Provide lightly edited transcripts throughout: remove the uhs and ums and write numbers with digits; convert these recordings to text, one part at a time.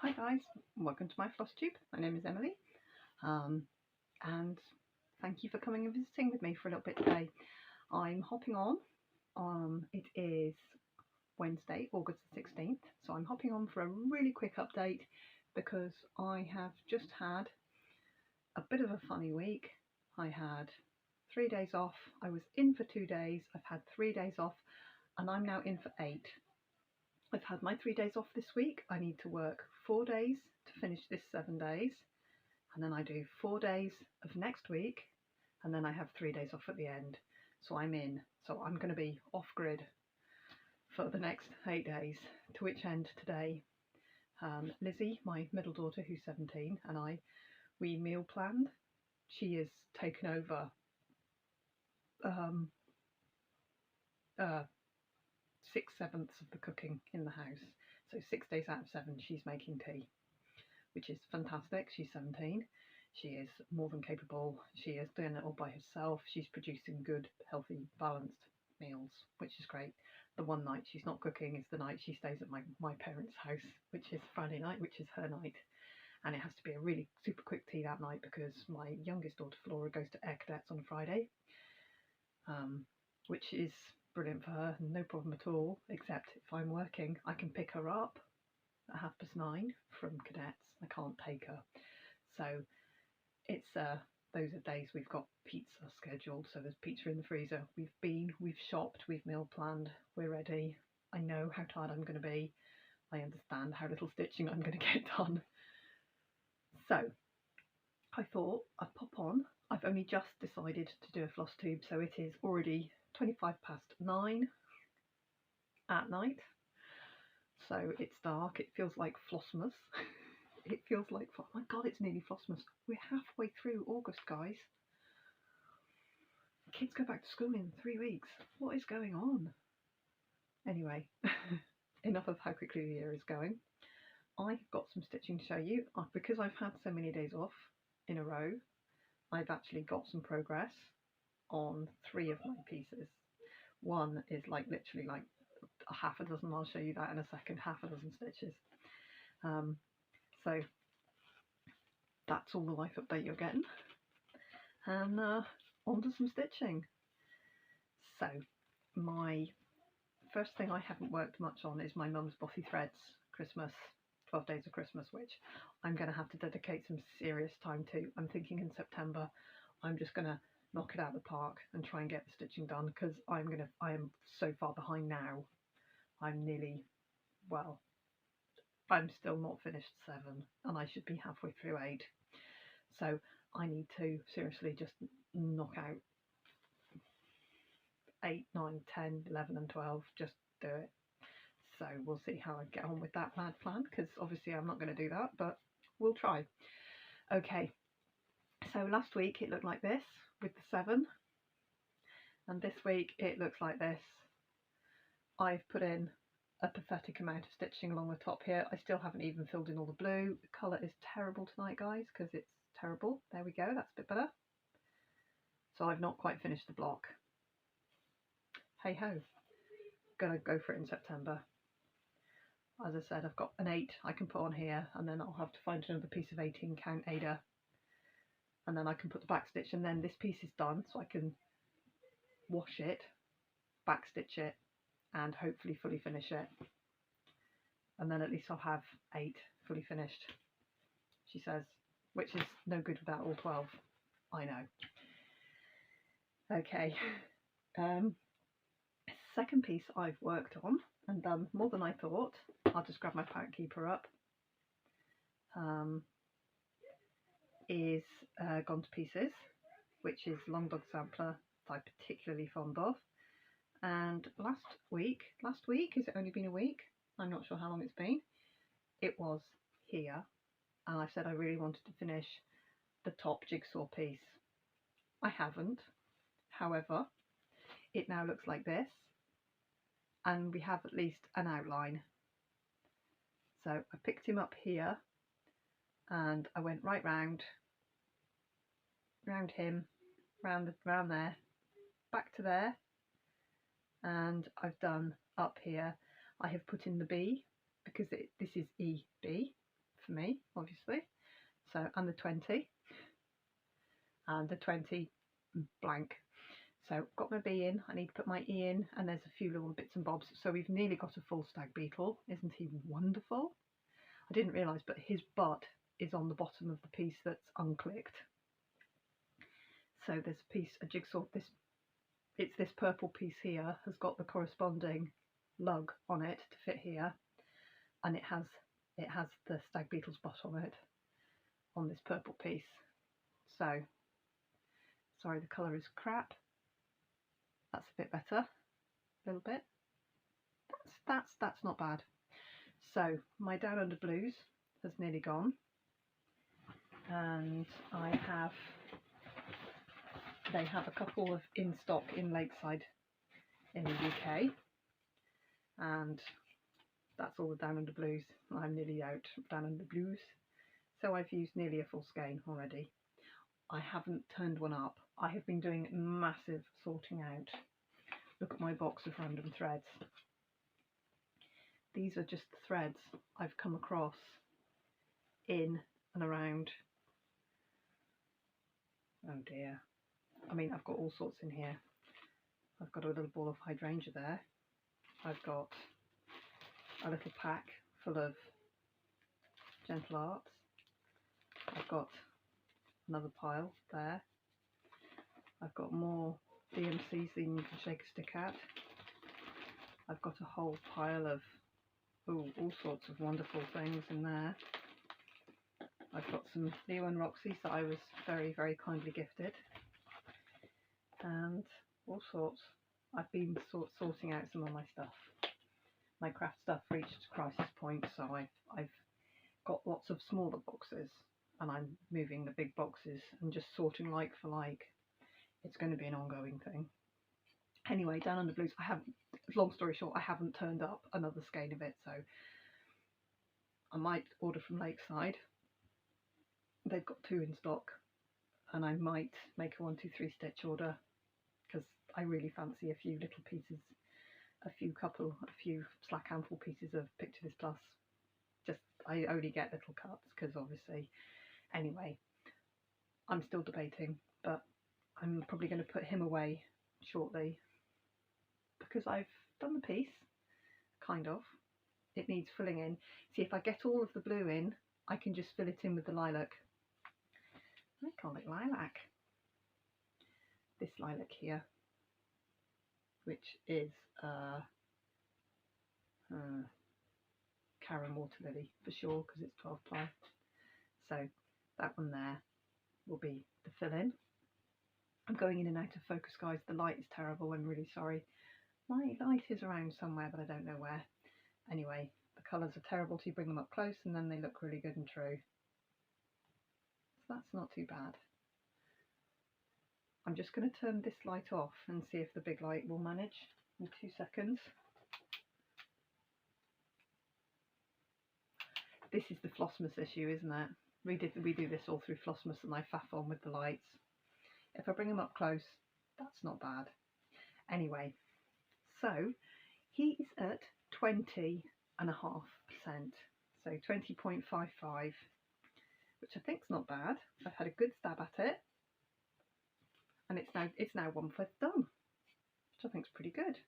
Hi guys, welcome to my Flosstube. My name is Emily, and thank you for coming and visiting with me for a little bit today. I'm hopping on. It is Wednesday, August the 16th, so I'm hopping on for a really quick update because I have just had a bit of a funny week. I had 3 days off. I was in for 2 days. I've had 3 days off, and I'm now in for 8. I've had my 3 days off this week. I need to work 4 days to finish this 7 days, and then I do 4 days of next week, and then I have 3 days off at the end. So I'm in. So I'm going to be off grid for the next 8 days, to which end today Lizzie, my middle daughter who's 17, and we meal planned. She has taken over 6/7 of the cooking in the house. So 6 days out of 7 she's making tea, which is fantastic. She's 17. She is more than capable. She is doing it all by herself. She's producing good, healthy, balanced meals, which is great. The one night she's not cooking is the night she stays at my parents' house, which is Friday night, which is her night. And it has to be a really super quick tea that night because my youngest daughter Flora goes to air cadets on Friday, which is brilliant for her, no problem at all, except if I'm working I can pick her up at 9:30 from cadets. I can't take her, so it's those are days we've got pizza scheduled, so there's pizza in the freezer. We've shopped, we've meal planned, we're ready. I know how tired I'm going to be. I understand how little stitching I'm going to get done. So I thought I'd pop on. I've only just decided to do a Flosstube, so it is already 9:25 at night. So it's dark. It feels like Flossmas. It feels like, oh my god, it's nearly Flossmas. We're halfway through August, guys. Kids go back to school in 3 weeks. What is going on? Anyway, enough of how quickly the year is going. I've got some stitching to show you. Because I've had so many days off in a row, I've actually got some progress on 3 of my pieces. One is like literally like a half a dozen. I'll show you that in a second. Half a dozen stitches. So that's all the life update you're getting, and on to some stitching. So my first thing I haven't worked much on is my mum's Bothy Threads Christmas 12 Days of Christmas, which I'm going to have to dedicate some serious time to. I'm thinking in September I'm just going to knock it out of the park and try and get the stitching done, because I am so far behind now. I'm still not finished 7 and I should be halfway through 8. So I need to seriously just knock out 8, 9, 10, 11 and 12, just do it. So we'll see how I get on with that mad plan, because obviously I'm not going to do that, but we'll try. Okay, so last week it looked like this with the 7, and this week it looks like this. I've put in a pathetic amount of stitching along the top here. I still haven't even filled in all the blue. The colour is terrible tonight, guys, because it's terrible. There we go, that's a bit better. So I've not quite finished the block. Hey ho, gonna go for it in September. As I said, I've got an 8 I can put on here, and then I'll have to find another piece of 18 count Ada, and then I can put the back stitch, and then this piece is done, so I can wash it, back stitch it, and hopefully fully finish it, and then at least I'll have 8 fully finished, she says, which is no good without all 12. I know. Okay, second piece I've worked on and done more than I thought. I'll just grab my Parrot Keeper up. Is Gone to Pieces, which is Long Dog Sampler that I'm particularly fond of. And last week, has it only been a week? I'm not sure how long it's been. It was here, and I said I really wanted to finish the top jigsaw piece. I haven't. However, it now looks like this, and we have at least an outline. So I picked him up here, and I went right round him, round there, back to there, and I've done up here. I have put in the B because this is EB for me, obviously. So, and the 20, and the 20 blank. So got my B in, I need to put my E in, and there's a few little bits and bobs. So we've nearly got a full stag beetle. Isn't he wonderful? I didn't realise, but his butt is on the bottom of the piece that's unclicked. So there's a piece, a jigsaw, it's this purple piece here has got the corresponding lug on it to fit here, and it has the stag beetle's butt on it, on this purple piece. So, sorry, the colour is crap. That's a bit better, a little bit. That's not bad. So my Down Under Blues has nearly gone, and they have a couple of in stock in Lakeside in the UK, and that's all the Down Under Blues. I'm nearly out of Down Under Blues, so I've used nearly a full skein already. I haven't turned one up. I have been doing massive sorting out. Look at my box of random threads. These are just the threads I've come across in and around. Oh dear. I mean, I've got all sorts in here. I've got a little ball of hydrangea there. I've got a little pack full of Gentle Arts. I've got another pile there. I've got more DMCs than you can shake a stick at. I've got a whole pile of all sorts of wonderful things in there. I've got some Leo and Roxy's that I was very, very kindly gifted, and all sorts. I've been sorting out some of my stuff. My craft stuff reached crisis point, so I've got lots of smaller boxes, and I'm moving the big boxes and just sorting like for like. It's going to be an ongoing thing. Anyway, Down Under Blues, long story short, I haven't turned up another skein of it, so I might order from Lakeside. They've got 2 in stock, and I might make a 1, 2, 3 stitch order, because I really fancy a few little pieces, a few slack handful pieces of Picture This Plus. Just, I only get little cuts, because obviously, anyway, I'm still debating, but I'm probably going to put him away shortly, because I've done the piece, kind of. It needs filling in. See, if I get all of the blue in, I can just fill it in with the lilac. I call it lilac. This lilac here, which is Karen Water Lily for sure, because it's 12 ply. So that one there will be the fill in. I'm going in and out of focus, guys. The light is terrible. I'm really sorry. My light is around somewhere, but I don't know where. Anyway, the colours are terrible till you bring them up close, and then they look really good and true. So that's not too bad. I'm just going to turn this light off and see if the big light will manage in 2 seconds. This is the Flossmas issue, isn't it? We do this all through Flossmas, and I faff on with the lights. If I bring them up close, that's not bad. Anyway, so he is at 20.5%, so 20.55, which I think's not bad. I've had a good stab at it, and it's now 1/5 done, which I think's pretty good.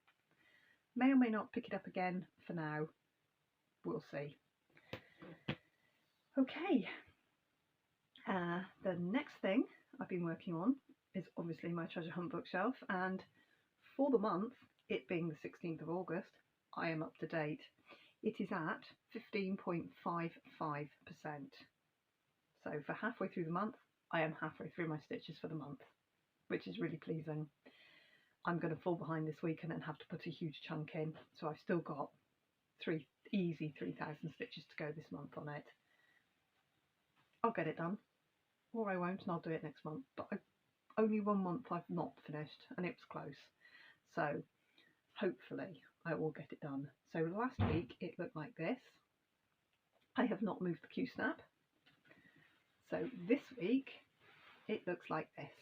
May or may not pick it up again. For now, we'll see. Okay, the next thing I've been working on is obviously my treasure hunt bookshelf, and for the month, it being the 16th of August, I am up to date. It is at 15.55%. So for halfway through the month, I am halfway through my stitches for the month, which is really pleasing. I'm going to fall behind this week and then have to put a huge chunk in, so I've still got easy 3,000 stitches to go this month on it. I'll get it done, or I won't, and I'll do it next month. But only 1 month I've not finished, and it was close. So hopefully I will get it done. So last week it looked like this. I have not moved the Q-snap. So this week it looks like this.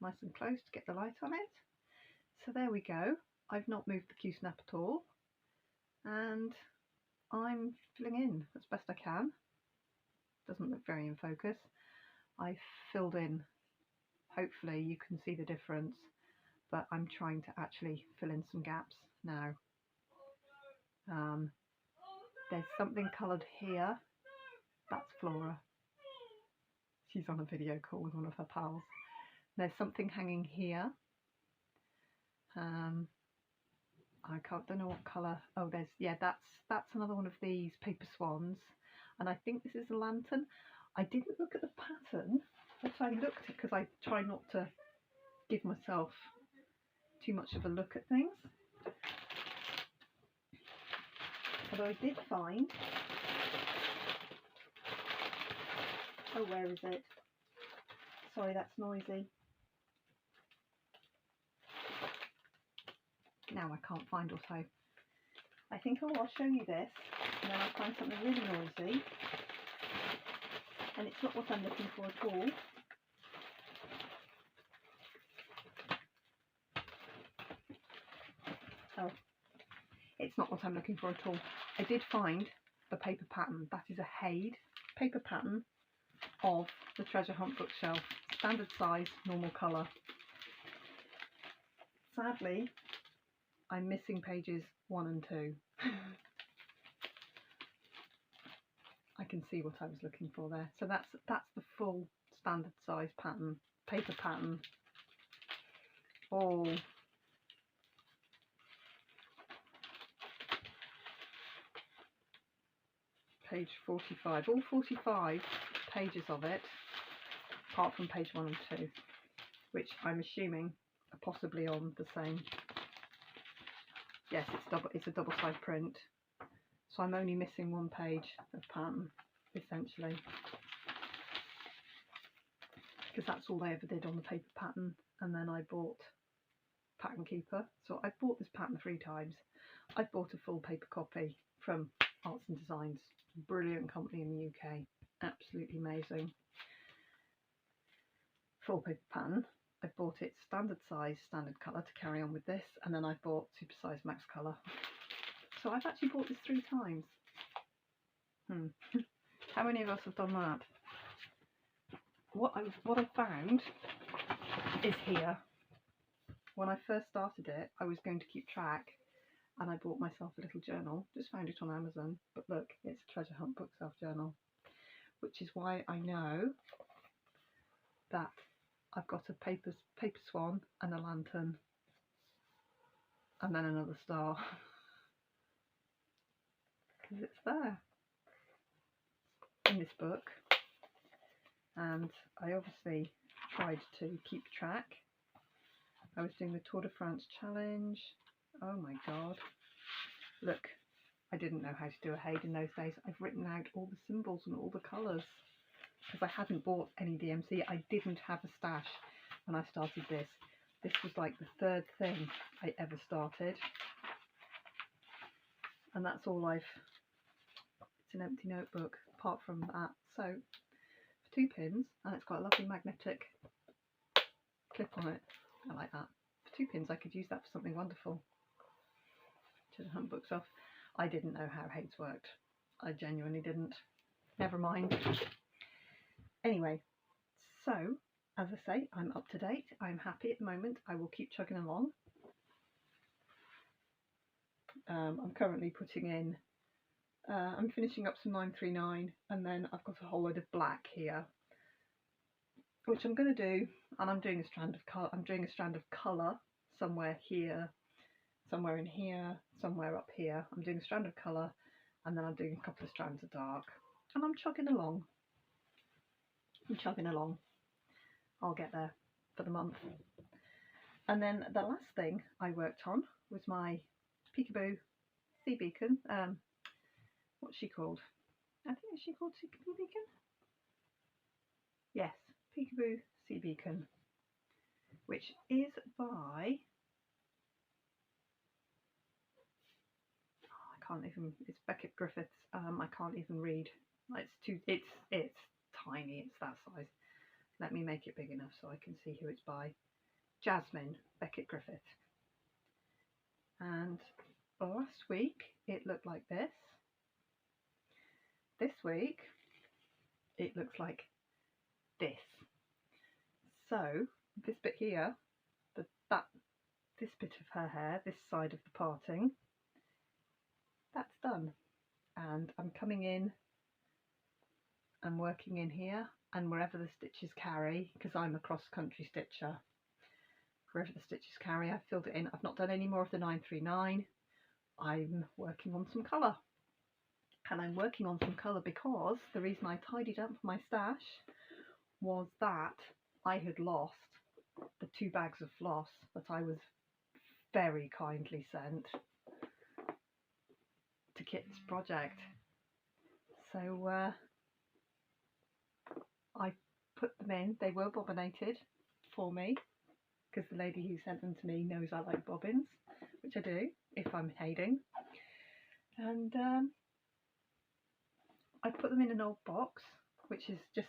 Nice and close to get the light on it. So there we go. I've not moved the Q-snap at all. And I'm filling in as best I can. Doesn't look very in focus. I filled in, hopefully you can see the difference, but I'm trying to actually fill in some gaps now. There's something coloured here. That's Flora. She's on a video call with one of her pals. There's something hanging here. Don't know what colour. Oh, that's another one of these paper swans, and I think this is a lantern. I didn't look at the pattern, but I looked at, because I try not to give myself too much of a look at things. But I did find, oh, where is it? Sorry, that's noisy. Now I can't find auto. I think, oh, I'll show you this, and then I'll find something really noisy. And it's not what I'm looking for at all. Oh, it's not what I'm looking for at all. I did find the paper pattern. That is a Haid paper pattern of the Treasure Hunt bookshelf. Standard size, normal colour. Sadly, I'm missing pages 1 and 2. I can see what I was looking for there. So that's the full standard size pattern, paper pattern. All page 45, all 45 pages of it, apart from page 1 and 2, which I'm assuming are possibly on the same. Yes, it's a double side print. So I'm only missing 1 page of pattern, essentially, because that's all they ever did on the paper pattern. And then I bought Pattern Keeper. So I bought this pattern 3 times. I've bought a full paper copy from Arts and Designs, brilliant company in the UK, absolutely amazing. Full paper pattern. I bought it standard size, standard colour to carry on with this, and then I bought super size max colour. So I've actually bought this 3 times. How many of us have done that? What I found is here. When I first started it, I was going to keep track, and I bought myself a little journal. Just found it on Amazon, but look, it's a Treasure Hunt bookshelf journal, which is why I know that I've got a paper swan and a lantern, and then another star, because it's there in this book. And I obviously tried to keep track. I was doing the Tour de France challenge. Oh my god, look, I didn't know how to do a Haid in those days. I've written out all the symbols and all the colours, because I hadn't bought any DMC. I didn't have a stash when I started this. This was like the 3rd thing I ever started, and that's all it's an empty notebook apart from that. So for 2 pins, and it's got a lovely magnetic clip on it. I like that. For 2 pins I could use that for something wonderful. Treasure Hunt bookshelf. I didn't know how Haids worked. I genuinely didn't. Never mind. Anyway, so as I say, I'm up to date. I'm happy at the moment. I will keep chugging along. I'm currently putting in, I'm finishing up some 939, and then I've got a whole load of black here, which I'm going to do, and I'm doing a strand of colour. I'm doing a strand of colour somewhere here, somewhere in here, somewhere up here. I'm doing a strand of colour, and then I'm doing a couple of strands of dark, and I'm chugging along. I'll get there for the month. And then the last thing I worked on was my Peekaboo Sea Beacon. What's she called? I think is she called Sea Beacon? Yes, Peekaboo Sea Beacon, which is by, I can't even, it's Beckett Griffiths. I can't even read. It's tiny, it's that size. Let me make it big enough so I can see who it's by. Jasmine Beckett Griffith. And last week it looked like this. this week it looks like this. So this bit here, this bit of her hair, this side of the parting, that's done. And I'm coming in and working in here and wherever the stitches carry, because I'm a cross-country stitcher, wherever the stitches carry I've filled it in. I've not done any more of the 939. I'm working on some colour, and I'm working on some colour because the reason I tidied up my stash was that I had lost the 2 bags of floss that I was very kindly sent to Kit's project. So I put them in. They were bobbinated for me because the lady who sent them to me knows I like bobbins, which I do if I'm haiding. And I put them in an old box, which is just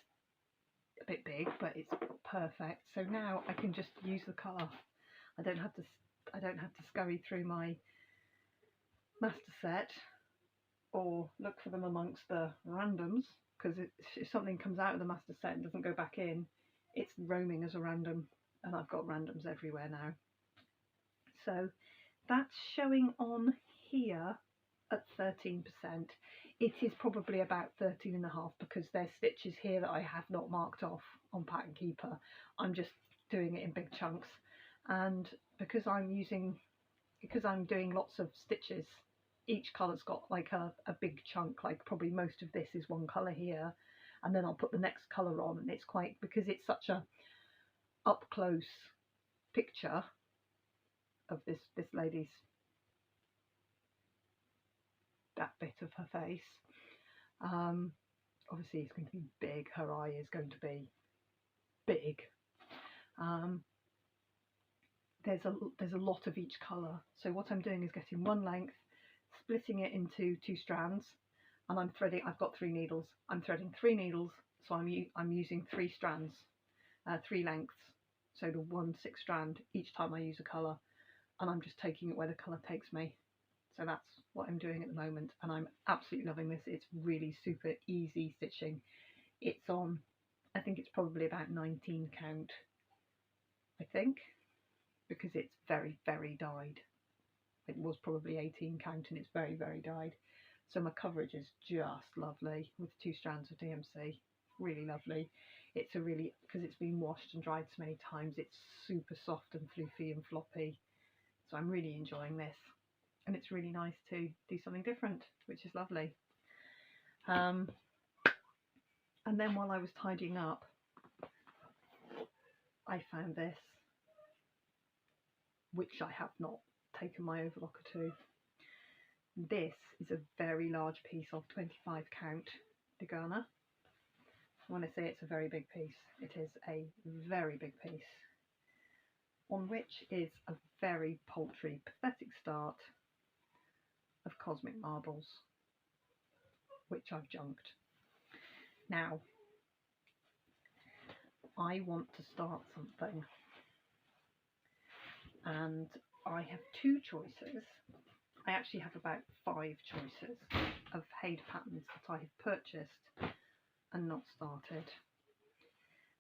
a bit big, but it's perfect. So now I can just use the colour. I don't have to scurry through my master set or look for them amongst the randoms, because if something comes out of the master set and doesn't go back in, it's roaming as a random, and I've got randoms everywhere now. So that's showing on here at 13%. It is probably about 13.5 because there's stitches here that I have not marked off on Pattern Keeper. I'm just doing it in big chunks, and because I'm doing lots of stitches, each colour's got like a big chunk, like probably most of this is one colour here, and then I'll put the next colour on, and it's quite, because it's such a up close picture of this lady's, that bit of her face. Obviously it's going to be big, her eye is going to be big. There's a lot of each colour, so what I'm doing is getting one length, splitting it into 2 strands, and I'm threading. I've got 3 needles. I'm threading 3 needles, so I'm using 3 strands, 3 lengths, so the 1 6 strand each time I use a colour, and I'm just taking it where the colour takes me. So that's what I'm doing at the moment, and I'm absolutely loving this. It's really super easy stitching. It's on, I think it's probably about 19 count, I think, because it's very, very dyed. It was probably 18 count, and it's very, very dyed. So my coverage is just lovely with 2 strands of DMC. Really lovely. It's a really, because it's been washed and dried so many times, it's super soft and floofy and floppy. So I'm really enjoying this. And it's really nice to do something different, which is lovely. And then while I was tidying up, I found this, which I have not taken my overlocker to. This is a very large piece of 25 count Degana. When I say it's a very big piece, it is a very big piece, on which is a very paltry, pathetic start of Cosmic Marbles, which I've junked. Now, I want to start something, and I have 2 choices. I actually have about 5 choices of Haid patterns that I have purchased and not started.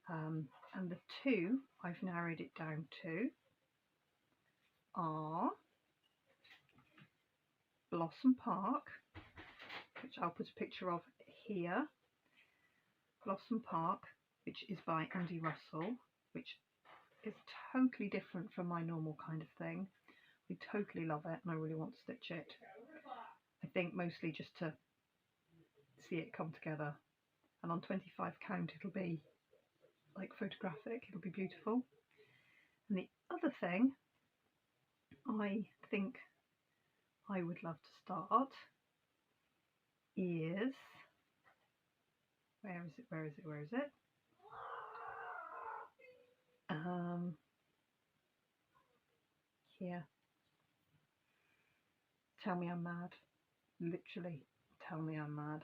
And the 2 I've narrowed it down to are Blossom Park, which I'll put a picture of here. Blossom Park, which is by Andy Russell, which is totally different from my normal kind of thing. I totally love it, and I really want to stitch it. I think mostly just to see it come together. And on 25 count it'll be like photographic, it'll be beautiful. And the other thing I think I would love to start is, where is it? Here. Tell me I'm mad. Literally, tell me I'm mad.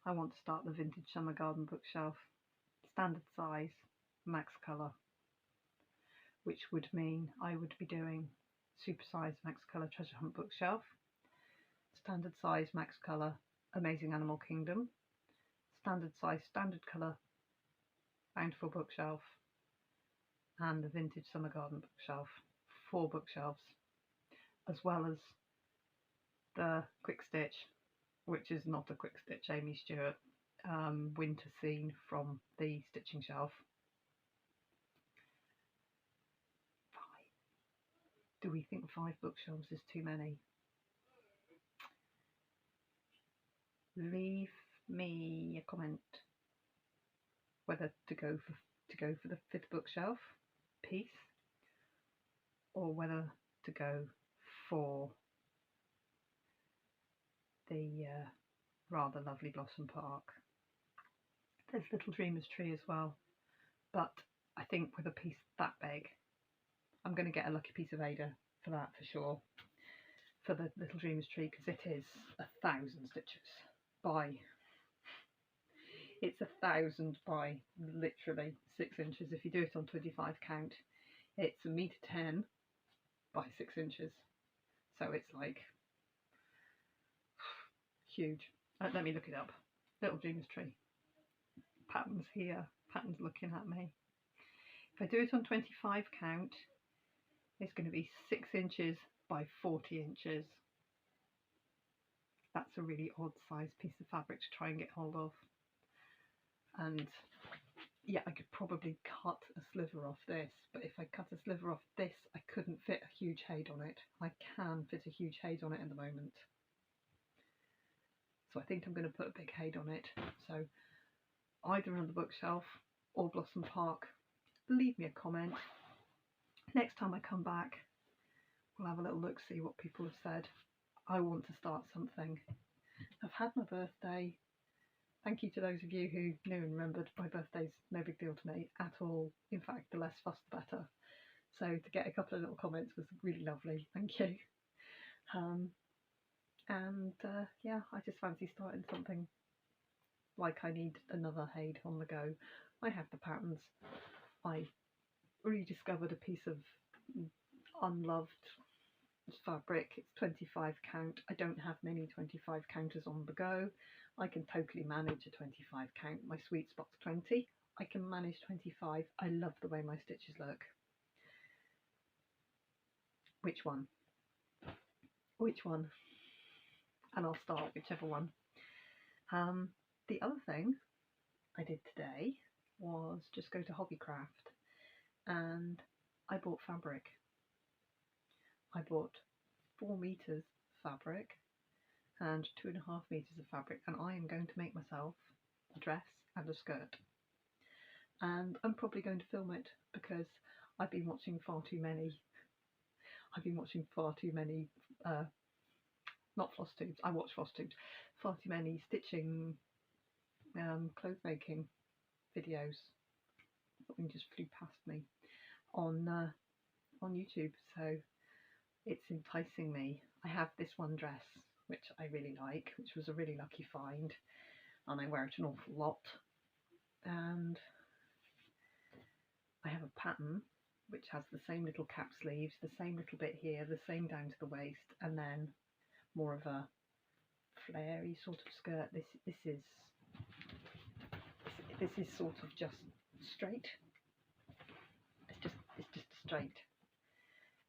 I want to start the Vintage Summer Garden bookshelf, standard size, max colour, which would mean I would be doing super size max colour treasure hunt bookshelf, standard size max colour Amazing Animal Kingdom, standard size, standard colour, Bountiful bookshelf, and the Vintage Summer Garden bookshelf. 4 bookshelves, as well as the Quick Stitch, which is not a Quick Stitch, Amy Stewart winter scene from the stitching shelf. 5. Do we think 5 bookshelves is too many? Leave me a comment whether to go for the 5th bookshelf piece, or whether to go for the rather lovely Blossom Park. There's Little Dreamer's Tree as well, but I think with a piece that big, I'm going to get a lucky piece of Ada for that for sure, for the Little Dreamer's Tree, because it is 1,000 stitches by, it's 1,000 by literally 6 inches. If you do it on 25 count, it's 1.10 m by 6 inches, so it's like huge. Let me look it up. Little Dreamer's Tree. Patterns here. Patterns looking at me. If I do it on 25 count, it's going to be 6 inches by 40 inches. That's a really odd sized piece of fabric to try and get hold of. And yeah, I could probably cut a sliver off this, but if I cut a sliver off this, I couldn't fit a huge head on it. I can fit a huge head on it at the moment. So I think I'm going to put a big head on it. So either on the bookshelf or Blossom Park, leave me a comment. Next time I come back, we'll have a little look, see what people have said. I want to start something. I've had my birthday. Thank you to those of you who knew and remembered. My birthday's no big deal to me at all. In fact, the less fuss the better. So to get a couple of little comments was really lovely. Thank you. Yeah, I just fancy starting something. Like I need another head on the go. I have the patterns. I rediscovered a piece of unloved fabric. It's 25 count. I don't have many 25 counters on the go. I can totally manage a 25 count. My sweet spot's 20. I can manage 25. I love the way my stitches look. Which one? Which one? And I'll start whichever one. The other thing I did today was just go to Hobbycraft and I bought fabric. I bought 4 meters fabric and 2.5 meters of fabric, and I am going to make myself a dress and a skirt. And I'm probably going to film it because I've been watching far too many. Not Flosstubes. I watch Flosstubes. Far too many stitching, clothes making videos. Something just flew past me on YouTube, so it's enticing me. I have this one dress which I really like, which was a really lucky find, and I wear it an awful lot. And I have a pattern which has the same little cap sleeves, the same little bit here, the same down to the waist, and then more of a flary sort of skirt. This is sort of just straight. It's just a straight,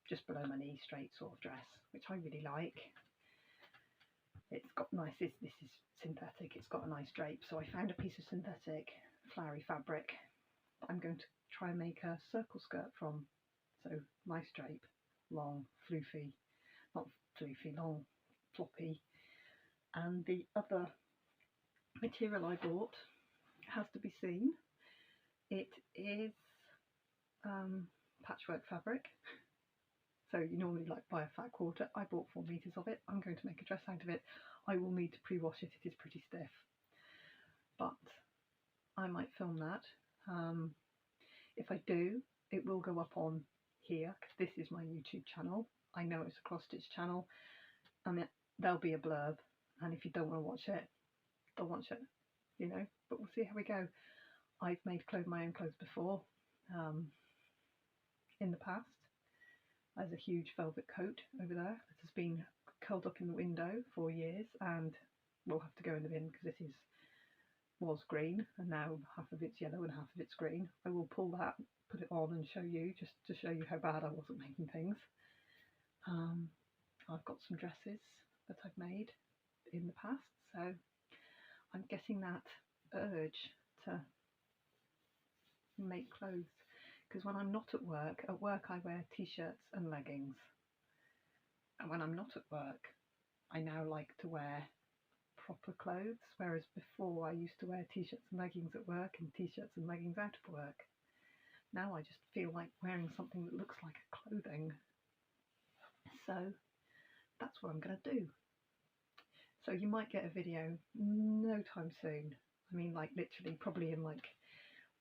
just below my knee straight sort of dress, which I really like. It's got nice, this is synthetic, it's got a nice drape, so I found a piece of synthetic flowery fabric that I'm going to try and make a circle skirt from. So nice drape, long, floofy, not floofy, long, floppy. And the other material I bought has to be seen. It is patchwork fabric. So you normally like buy a fat quarter. I bought 4 meters of it. I'm going to make a dress out of it. I will need to pre-wash it. It is pretty stiff, but I might film that. If I do, it will go up on here because this is my YouTube channel. I know it's a cross stitch channel, and there'll be a blurb. And if you don't want to watch it, don't watch it. You know. But we'll see how we go. I've made my own clothes before, in the past. There's a huge velvet coat over there that has been curled up in the window for years and will have to go in the bin because this was green and now half of it's yellow and half of it's green. I will pull that, put it on and show you, just to show you how bad I wasn't making things. I've got some dresses that I've made in the past, so I'm getting that urge to make clothes, because when I'm not at work I wear t-shirts and leggings, and when I'm not at work I now like to wear proper clothes, whereas before I used to wear t-shirts and leggings at work and t-shirts and leggings out of work. Now I just feel like wearing something that looks like a clothing. So that's what I'm going to do. So you might get a video no time soon. I mean, like literally probably in like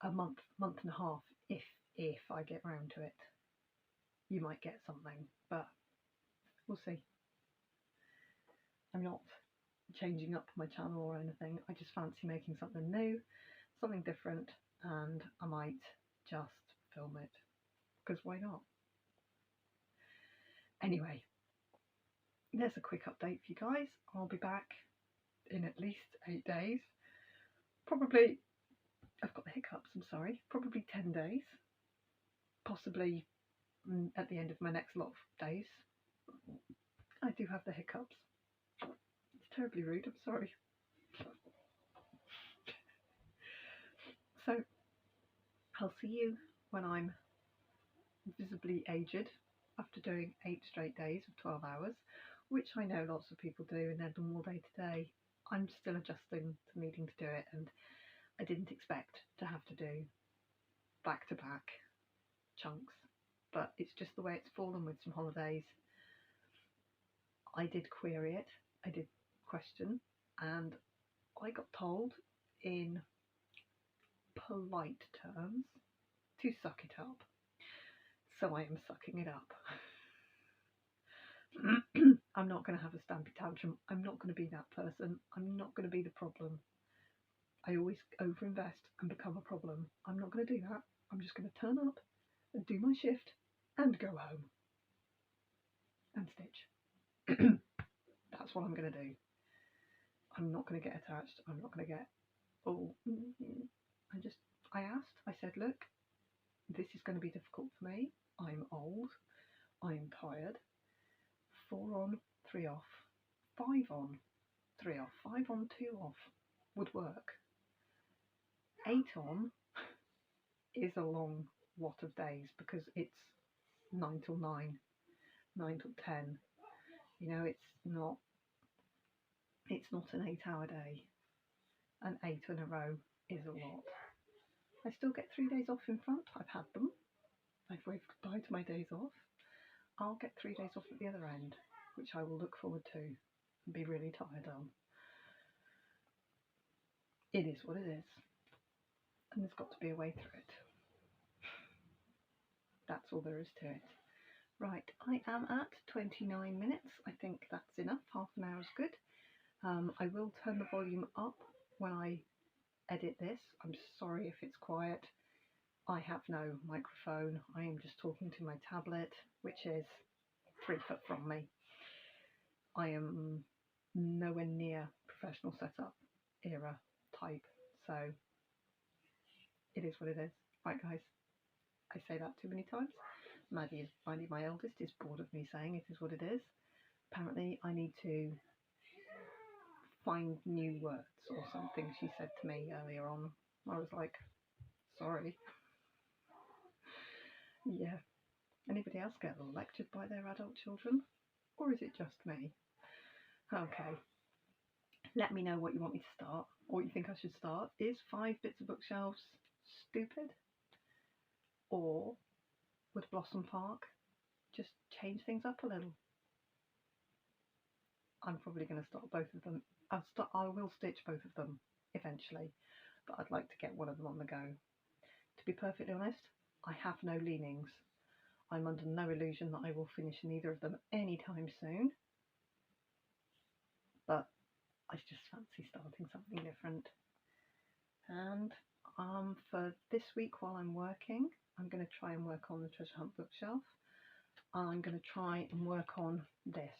a month and a half, if I get round to it. You might get something, but we'll see. I'm not changing up my channel or anything. I just fancy making something new, something different, and I might just film it, because why not? Anyway, there's a quick update for you guys. I'll be back in at least 8 days. Probably, I've got the hiccups, I'm sorry, probably 10 days. Possibly at the end of my next lot of days. I do have the hiccups. It's terribly rude, I'm sorry. So, I'll see you when I'm visibly aged, after doing 8 straight days of 12 hours, which I know lots of people do in their normal day to day. I'm still adjusting to needing to do it, and I didn't expect to have to do back-to-back chunks, but it's just the way it's fallen with some holidays. I did query it, I did question, and I got told in polite terms to suck it up. So I am sucking it up. I'm not going to have a stampy tantrum. I'm not going to be that person. I'm not going to be the problem. I always overinvest and become a problem. I'm not going to do that. I'm just going to turn up and do my shift and go home and stitch. That's what I'm going to do. I'm not going to get attached. I'm not going to get, I asked, I said, look, this is going to be difficult for me. I'm old. I'm tired. 4 on, 3 off. 5 on, 3 off. 5 on, 2 off would work. 8 on is a long lot of days because it's 9 till 9, 9 till 10. You know, it's not an 8-hour day. And 8 in a row is a lot. I still get 3 days off in front. I've had them. I've waved goodbye to my days off. I'll get 3 days off at the other end, which I will look forward to and be really tired on. It is what it is. And there's got to be a way through it. That's all there is to it. Right, I am at 29 minutes. I think that's enough. Half an hour is good. I will turn the volume up when I edit this. I'm sorry if it's quiet. I have no microphone. I am just talking to my tablet, which is 3 foot from me. I am nowhere near professional setup era type, so it is what it is. Right, guys, I say that too many times. Maddie, my eldest, is bored of me saying it is what it is. Apparently I need to find new words or something, she said to me earlier on. I was like, sorry. Yeah. Anybody else get lectured by their adult children? Or is it just me? Okay. Let me know what you want me to start, or what you think I should start. Is 5 bits of bookshelves stupid? Or would Blossom Park just change things up a little? I'm probably going to start both of them. I will stitch both of them eventually, but I'd like to get one of them on the go. To be perfectly honest, I have no leanings. I'm under no illusion that I will finish neither of them anytime soon, but I just fancy starting something different. And for this week while I'm working, I'm going to try and work on the treasure hunt bookshelf. I'm going to try and work on this.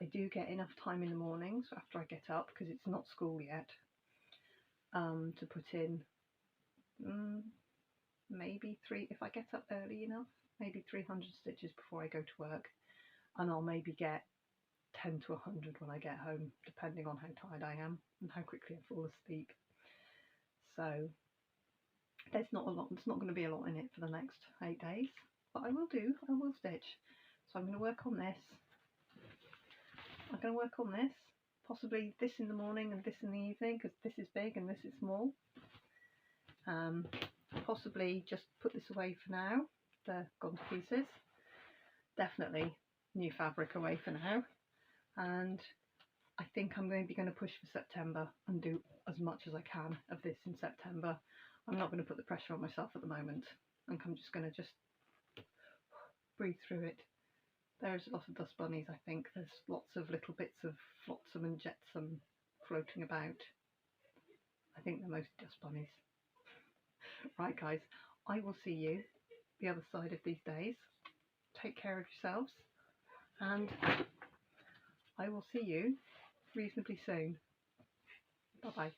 I do get enough time in the mornings after I get up, because it's not school yet, to put in maybe if I get up early enough, maybe 300 stitches before I go to work, and I'll maybe get 10 to 100 when I get home, depending on how tired I am and how quickly I fall asleep. So there's not a lot. There's not going to be a lot in it for the next 8 days, but I will stitch. So I'm going to work on this. I'm going to work on this, possibly this in the morning and this in the evening, because this is big and this is small. Possibly just put this away for now. They're gone to pieces. Definitely new fabric away for now. And I think I'm going to push for September and do as much as I can of this in September. I'm not going to put the pressure on myself at the moment. I'm just going to breathe through it. There's lots of dust bunnies, I think. There's lots of little bits of flotsam and jetsam floating about. I think they're mostly dust bunnies. Right, guys, I will see you the other side of these days. Take care of yourselves, and I will see you reasonably soon. Bye bye.